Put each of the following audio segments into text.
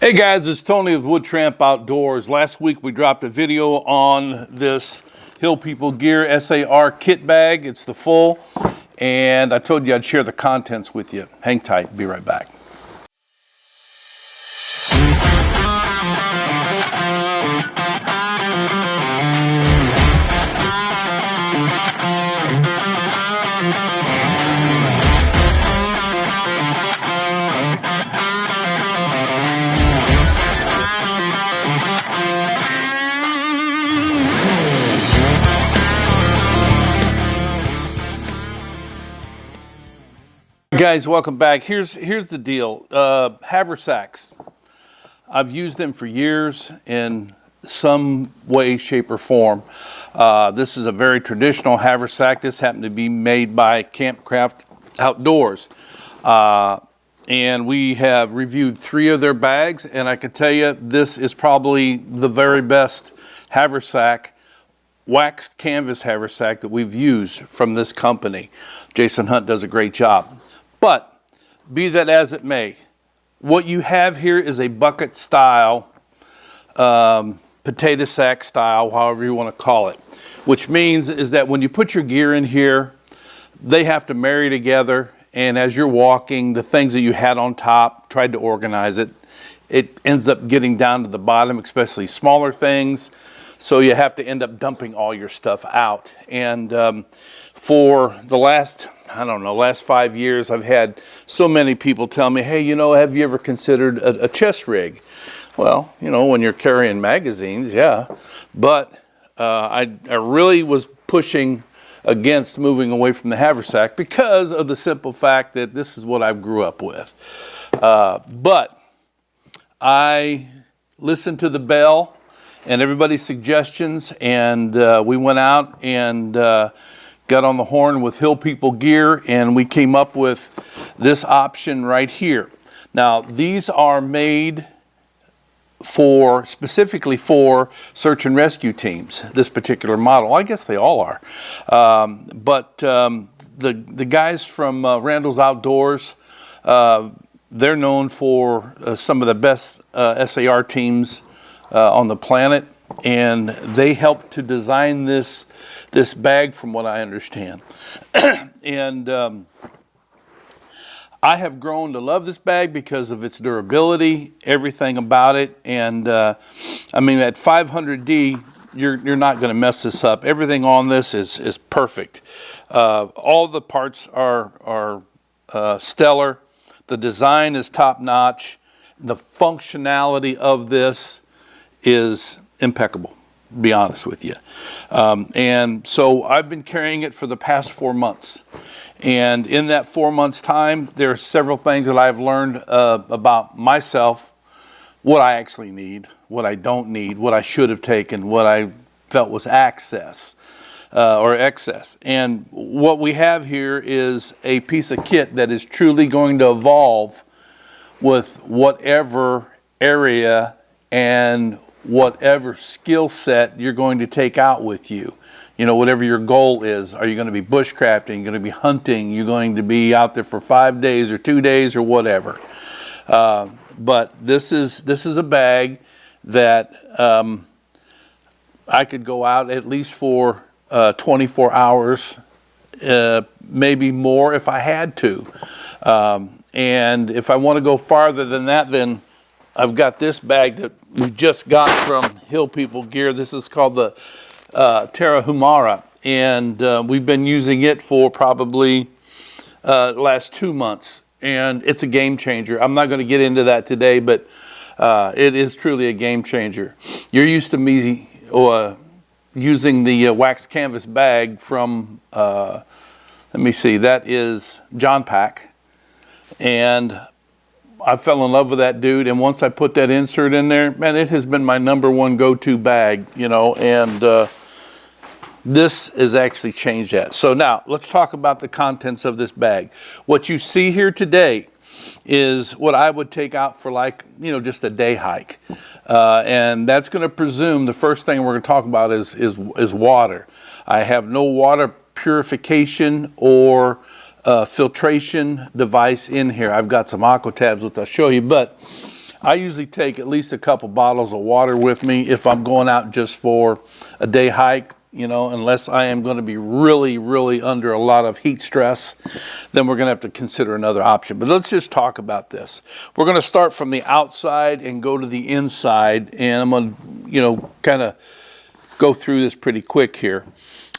Hey guys, it's Tony with Wood Tramp Outdoors. Last week we dropped a video on this Hill People Gear SAR kit bag. It's the full, and I told you I'd share the contents with you. Hang tight, be right back. Guys, welcome back. Here's the deal. Haversacks. I've used them for years in some way, shape, or form. This is a very traditional haversack. This happened to be made by Campcraft Outdoors. And we have reviewed 3 of their bags, and I can tell you this is probably the very best haversack, waxed canvas haversack that we've used from this company. Jason Hunt does a great job. But be that as it may, what you have here is a bucket style, potato sack style, however you want to call it, which means is that when you put your gear in here, they have to marry together. And as you're walking, the things that you had on top, tried to organize it, it ends up getting down to the bottom, especially smaller things. So you have to end up dumping all your stuff out. And for the last 5 years, I've had so many people tell me, hey, have you ever considered a chest rig? Well, when you're carrying magazines, yeah. But I really was pushing against moving away from the haversack because of the simple fact that this is what I grew up with. But I listened to the bell and everybody's suggestions, and we went out and got on the horn with Hill People Gear, and we came up with this option right here. Now, these are made specifically for search and rescue teams, this particular model. I guess they all are. But the guys from Randall's Outdoors, they're known for some of the best SAR teams on the planet, and they helped to design this bag from what I understand. And I have grown to love this bag because of its durability, everything about it. And I mean, at 500D, you're not going to mess this up. Everything on this is perfect. All the parts are stellar. The design is top notch. The functionality of this is impeccable, to be honest with you. And so I've been carrying it for the past 4 months. And in that 4 months time, there are several things that I've learned about myself, what I actually need, what I don't need, what I should have taken, what I felt was excess. And what we have here is a piece of kit that is truly going to evolve with whatever area and whatever skill set you're going to take out with you. Whatever your goal is. Are you going to be bushcrafting? You're going to be hunting? You're going to be out there for 5 days or 2 days or whatever. But this is a bag that I could go out at least for 24 hours, maybe more if I had to. And if I want to go farther than that, then I've got this bag that we just got from Hill People Gear. This is called the Terra Humara, and we've been using it for probably the last 2 months, and it's a game changer. I'm not going to get into that today, but it is truly a game changer. You're used to me using the wax canvas bag from, let me see, that is John Pack, and I fell in love with that dude, and once I put that insert in there, man, it has been my #1 go-to bag, and this has actually changed that. So now, let's talk about the contents of this bag. What you see here today is what I would take out for just a day hike. And that's going to presume the first thing we're going to talk about is water. I have no water purification or filtration device in here. I've got some aqua tabs, which I'll show you, but I usually take at least a couple bottles of water with me if I'm going out just for a day hike, you know, unless I am going to be really, really under a lot of heat stress, then we're going to have to consider another option. But let's just talk about this. We're going to start from the outside and go to the inside, and I'm going to, you know, kind of go through this pretty quick here.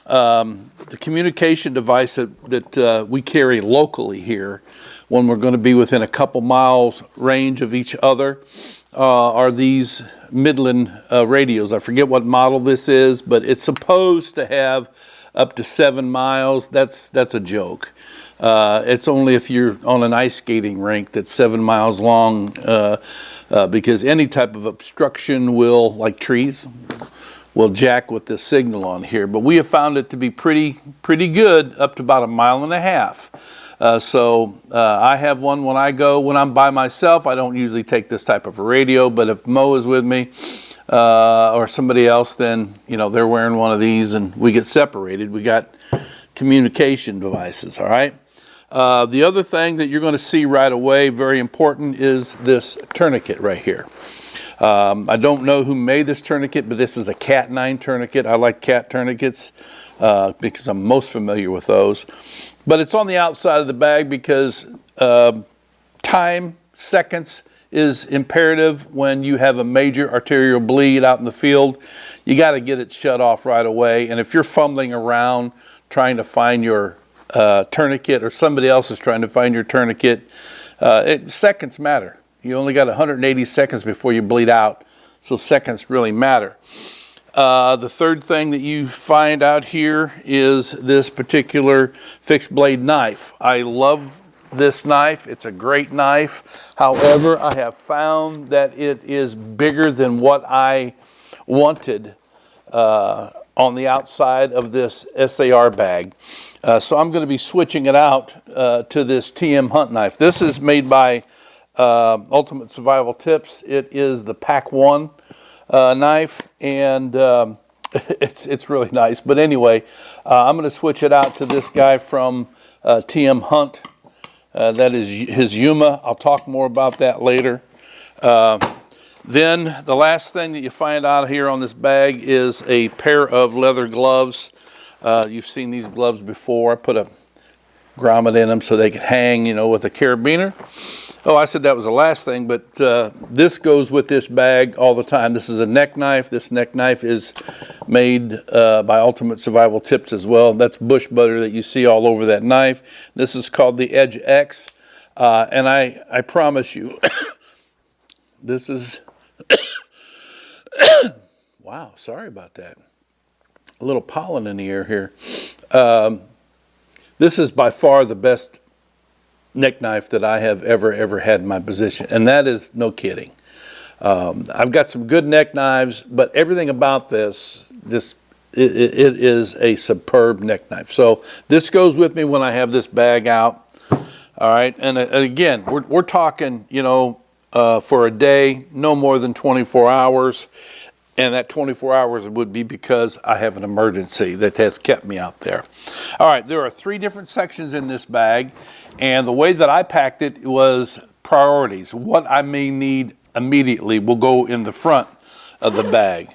The communication device that we carry locally here, when we're going to be within a couple miles range of each other, are these Midland radios. I forget what model this is, but it's supposed to have up to 7 miles. That's a joke. It's only if you're on an ice skating rink that's 7 miles long, because any type of obstruction will, like trees, will jack with the signal on here. But we have found it to be pretty good up to about 1.5 miles. So I have one when I go. When I'm by myself, I don't usually take this type of a radio, but if Mo is with me or somebody else, then, you know, they're wearing one of these and we get separated. We got communication devices, all right? The other thing that you're going to see right away, very important, is this tourniquet right here. I don't know who made this tourniquet, but this is a Cat 9 tourniquet. I like Cat tourniquets because I'm most familiar with those. But it's on the outside of the bag because time, seconds, is imperative when you have a major arterial bleed out in the field. You got to get it shut off right away. And if you're fumbling around trying to find your tourniquet, or somebody else is trying to find your tourniquet, seconds matter. You only got 180 seconds before you bleed out, so seconds really matter. The third thing that you find out here is this particular fixed blade knife. I love this knife. It's a great knife. However, I have found that it is bigger than what I wanted on the outside of this SAR bag. So I'm going to be switching it out to this TM Hunt knife. This is made by Ultimate Survival Tips. It is the Pack 1 knife, and it's really nice. But anyway, I'm going to switch it out to this guy from TM Hunt. That is his Yuma. I'll talk more about that later. Then the last thing that you find out here on this bag is a pair of leather gloves. You've seen these gloves before. I put a grommet in them so they could hang, you know, with a carabiner. Oh, I said that was the last thing, but this goes with this bag all the time. This is a neck knife. This neck knife is made by Ultimate Survival Tips as well. That's bush butter that you see all over that knife. This is called the Edge X, and I promise you, this is, wow, sorry about that. A little pollen in the air here. This is by far the best neck knife that I have ever had in my possession, and that is no kidding. I've got some good neck knives, but everything about this it is a superb neck knife. So this goes with me when I have this bag out. All right, and again, we're talking, you know, for a day, no more than 24 hours. And that 24 hours would be because I have an emergency that has kept me out there. All right, there are 3 different sections in this bag, and the way that I packed it was priorities. What I may need immediately will go in the front of the bag.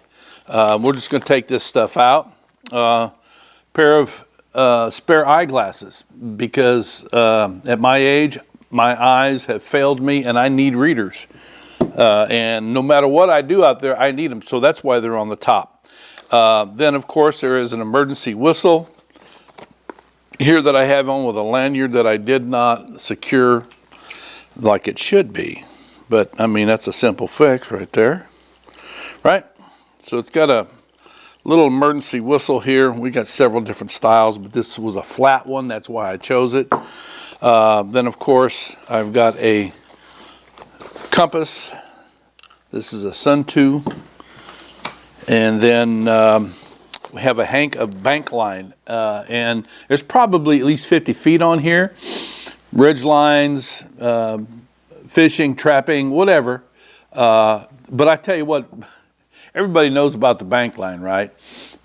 We're just going to take this stuff out. Pair of spare eyeglasses, because at my age, my eyes have failed me and I need readers. And no matter what I do out there, I need them. So that's why they're on the top. Then, of course, there is an emergency whistle here that I have on with a lanyard that I did not secure like it should be. But, I mean, that's a simple fix right there. Right? So it's got a little emergency whistle here. We got several different styles, but this was a flat one. That's why I chose it. Then, of course, I've got a compass. This is a Sun 2, and then we have a bank line, and there's probably at least 50 feet on here. Ridge lines, fishing, trapping, whatever. But I tell you what, everybody knows about the bank line, right?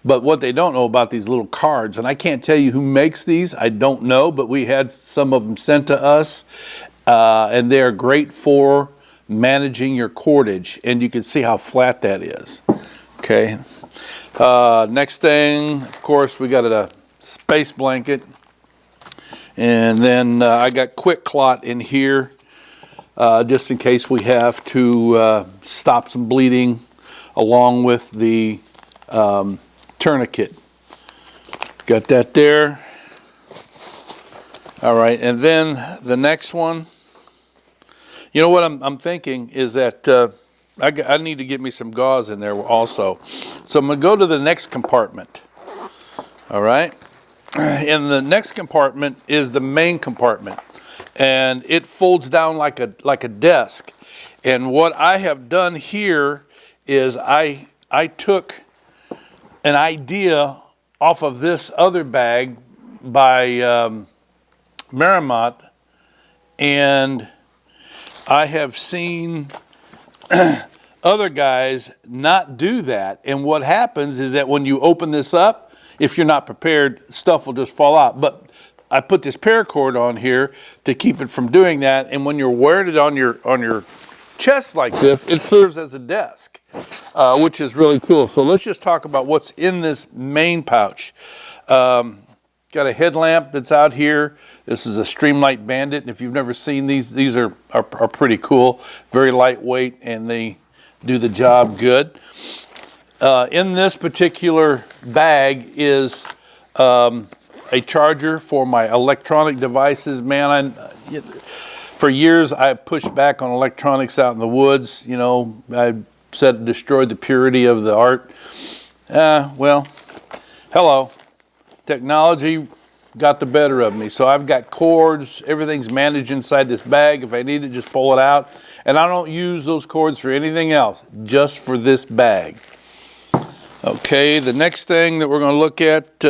But what they don't know about these little cards, and I can't tell you who makes these, I don't know, but we had some of them sent to us, and they're great for managing your cordage, and you can see how flat that is. Okay. Next thing, of course, we got a space blanket, and then I got quick clot in here, just in case we have to stop some bleeding, along with the tourniquet. Got that there. All right, and then the next one, you know what I'm thinking is that I need to get me some gauze in there also. So I'm going to go to the next compartment. All right, and the next compartment is the main compartment, and it folds down like a desk. And what I have done here is I took an idea off of this other bag by Merrimack, and I have seen other guys not do that. And what happens is that when you open this up, if you're not prepared, stuff will just fall out. But I put this paracord on here to keep it from doing that. And when you're wearing it on your chest like this, it serves as a desk, which is really cool. So let's just talk about what's in this main pouch. Got a headlamp that's out here. This is a Streamlight Bandit, and if you've never seen these are pretty cool. Very lightweight, and they do the job good. In this particular bag is a charger for my electronic devices. Man, for years I pushed back on electronics out in the woods. You know, I said it destroyed the purity of the art. Well, hello. Technology got the better of me. So I've got cords, everything's managed inside this bag. If I need it, just pull it out. And I don't use those cords for anything else, just for this bag. Okay, the next thing that we're going to look at,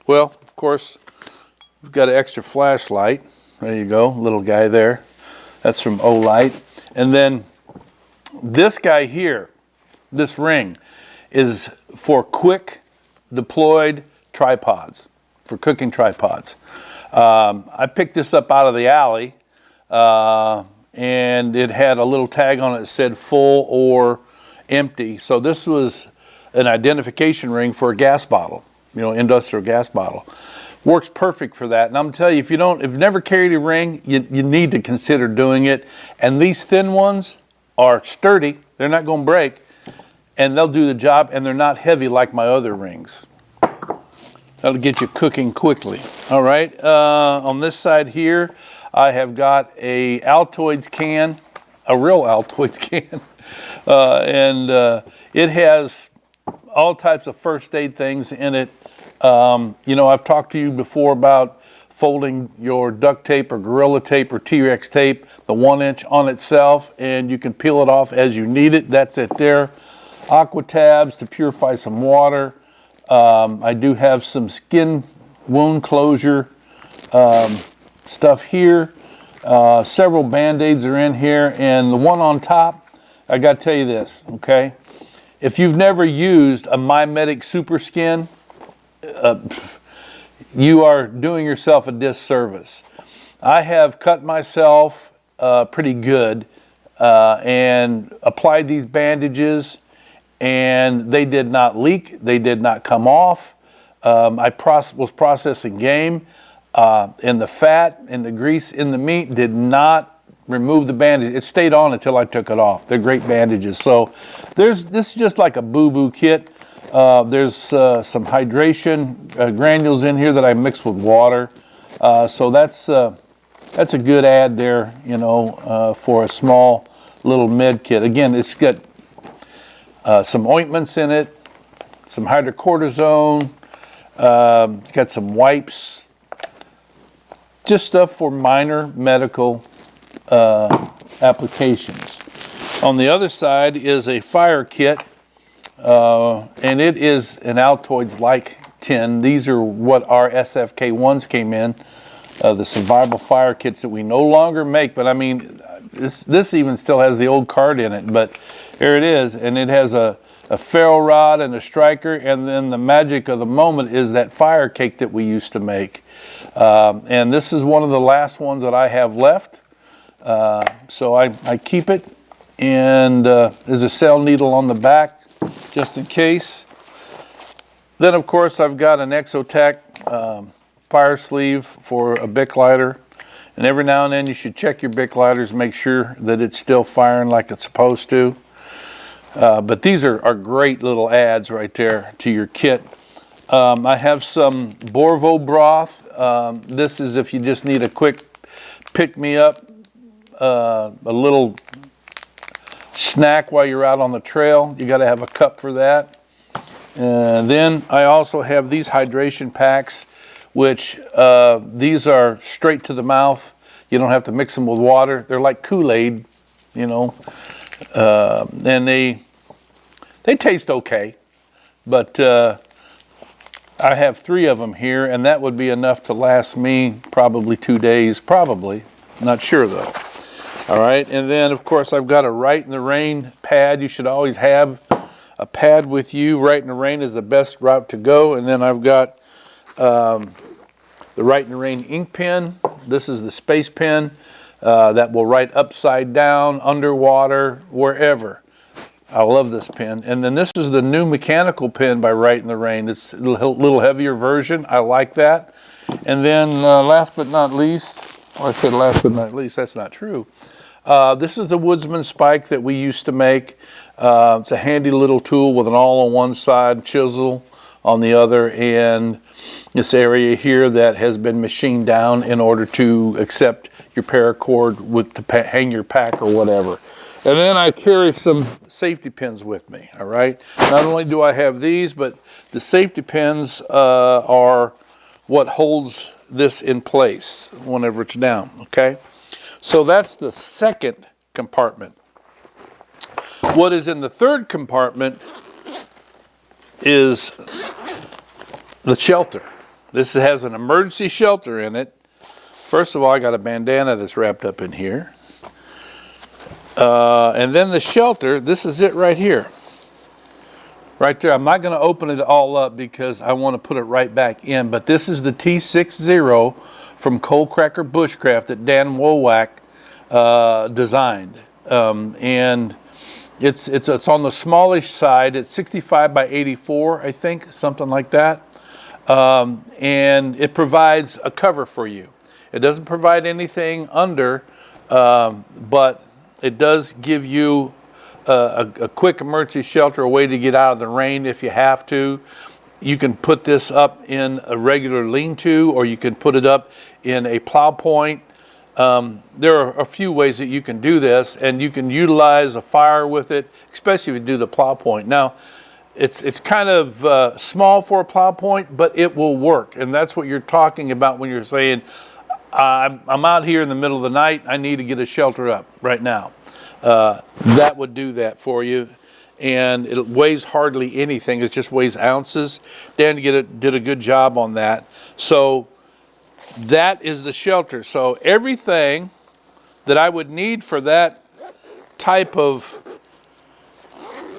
well, of course, we've got an extra flashlight. There you go, little guy there. That's from Olight. And then this guy here, this ring, is for quick deployed tripods, for cooking tripods. I picked this up out of the alley, and it had a little tag on it that said full or empty. So this was an identification ring for a gas bottle, you know, industrial gas bottle. Works perfect for that. And I'm telling you, if you've never carried a ring, you need to consider doing it. And these thin ones are sturdy. They're not going to break, and they'll do the job, and they're not heavy like my other rings. That'll get you cooking quickly. All right, on this side here, I have got a Altoids can, a real Altoids can, and it has all types of first aid things in it. You know, I've talked to you before about folding your duct tape or Gorilla tape or T-Rex tape, the 1-inch on itself, and you can peel it off as you need it. That's it there. Aqua tabs to purify some water. I do have some skin wound closure stuff here. Several Band-Aids are in here, and the one on top, I got to tell you this, okay? If you've never used a MyMedic Super Skin, you are doing yourself a disservice. I have cut myself pretty good and applied these bandages, and they did not leak, they did not come off. I was processing game, and the fat and the grease in the meat did not remove the bandage. It stayed on until I took it off. They're great bandages. So this is just like a boo-boo kit. There's some hydration granules in here that I mixed with water. So that's a good add there, you know, for a small little med kit. Again, it's got some ointments in it, some hydrocortisone, it's got some wipes, just stuff for minor medical applications. On the other side is a fire kit, and it is an Altoids-like tin. These are what our SFK1s came in, the survival fire kits that we no longer make, but I mean, this even still has the old card in it, but here it is, and it has a ferro rod and a striker, and then the magic of the moment is that fire cake that we used to make. And this is one of the last ones that I have left. So I keep it, and there's a cell needle on the back just in case. Then of course I've got an Exotec fire sleeve for a Bic lighter, and every now and then you should check your Bic lighters, make sure that it's still firing like it's supposed to. But these are great little adds right there to your kit. I have some Borvo broth. This is if you just need a quick pick-me-up, a little snack while you're out on the trail. You got to have a cup for that. And then I also have these hydration packs, which these are straight to the mouth. You don't have to mix them with water. They're like Kool-Aid, you know, and they taste okay. But I have 3 of them here, and that would be enough to last me probably 2 days, probably. Not sure though. All right, and then of course I've got a Right in the Rain pad. You should always have a pad with you. Right in the Rain is the best route to go. And then I've got the Right in the Rain ink pen. This is the space pen that will write upside down, underwater, wherever. I love this pen. And then this is the new mechanical pen by Right in the Rain. It's a little heavier version. I like that. And then last but not least, I said last but not least, that's not true. This is the Woodsman spike that we used to make. It's a handy little tool with an awl on one side, chisel on the other, and this area here that has been machined down in order to accept your paracord with to hang your pack or whatever. And then I carry some safety pins with me, all right? Not only do I have these, but the safety pins are what holds this in place whenever it's down, okay? So that's the second compartment. What is in the third compartment is the shelter. This has an emergency shelter in it. First of all, I got a bandana that's wrapped up in here. And then the shelter, this is it right here. Right there. I'm not going to open it all up because I want to put it right back in. But this is the T60 from Cold Cracker Bushcraft that Dan Wowak designed. And it's on the smallish side. It's 65 by 84, I think, something like that. And it provides a cover for you. It doesn't provide anything under, but it does give you a quick emergency shelter, a way to get out of the rain if you have to. You can put this up in a regular lean-to, or you can put it up in a plow point. There are a few ways that you can do this, and you can utilize a fire with it, especially if you do the plow point. Now, it's kind of small for a plow point, but it will work, and that's what you're talking about when you're saying, I'm out here in the middle of the night, I need to get a shelter up right now. That would do that for you, and it weighs hardly anything. It just weighs ounces. Dan did a good job on that. So that is the shelter. So everything that I would need for that type of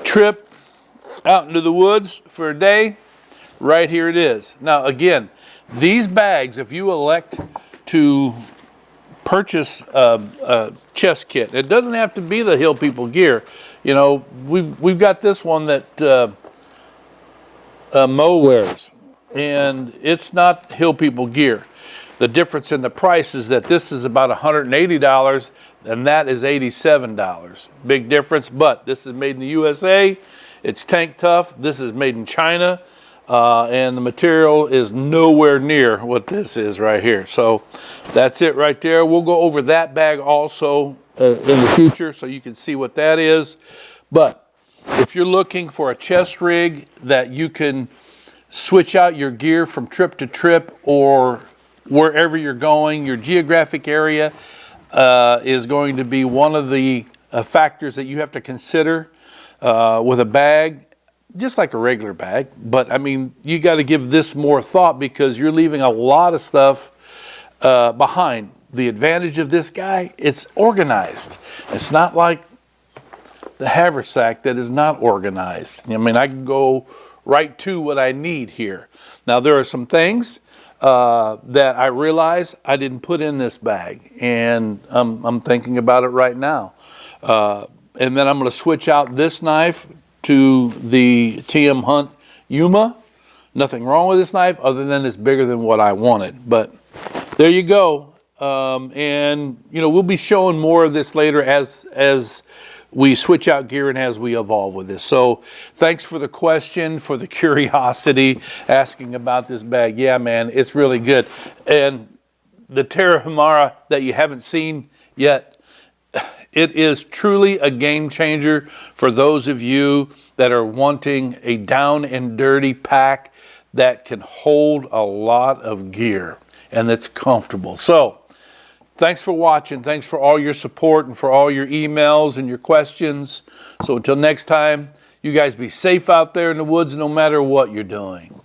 trip out into the woods for a day, right here it is. Now again, these bags, if you elect to purchase a chest kit, it doesn't have to be the Hill People gear. You know, we've got this one that Mo wears, and it's not Hill People gear. The difference in the price is that this is about $180 and that is $87. Big difference, but this is made in the USA. It's tank tough. This is made in China. And the material is nowhere near what this is right here. So that's it right there. We'll go over that bag also in the future so you can see what that is. But if you're looking for a chest rig that you can switch out your gear from trip to trip or wherever you're going, your geographic area is going to be one of the factors that you have to consider with a bag. Just like a regular bag, but I mean, you got to give this more thought because you're leaving a lot of stuff behind. The advantage of this guy, it's organized. It's not like the haversack that is not organized. I mean, I can go right to what I need here. Now, there are some things that I realized I didn't put in this bag, and I'm thinking about it right now. And then I'm going to switch out this knife to the TM Hunt Yuma. Nothing wrong with this knife other than it's bigger than what I wanted. But there you go. And you know, we'll be showing more of this later as we switch out gear and as we evolve with this. So thanks for the question, for the curiosity, asking about this bag. Yeah, man, it's really good. And the Terra Himara that you haven't seen yet, it is truly a game changer for those of you that are wanting a down and dirty pack that can hold a lot of gear and that's comfortable. So thanks for watching. Thanks for all your support and for all your emails and your questions. So until next time, you guys be safe out there in the woods no matter what you're doing.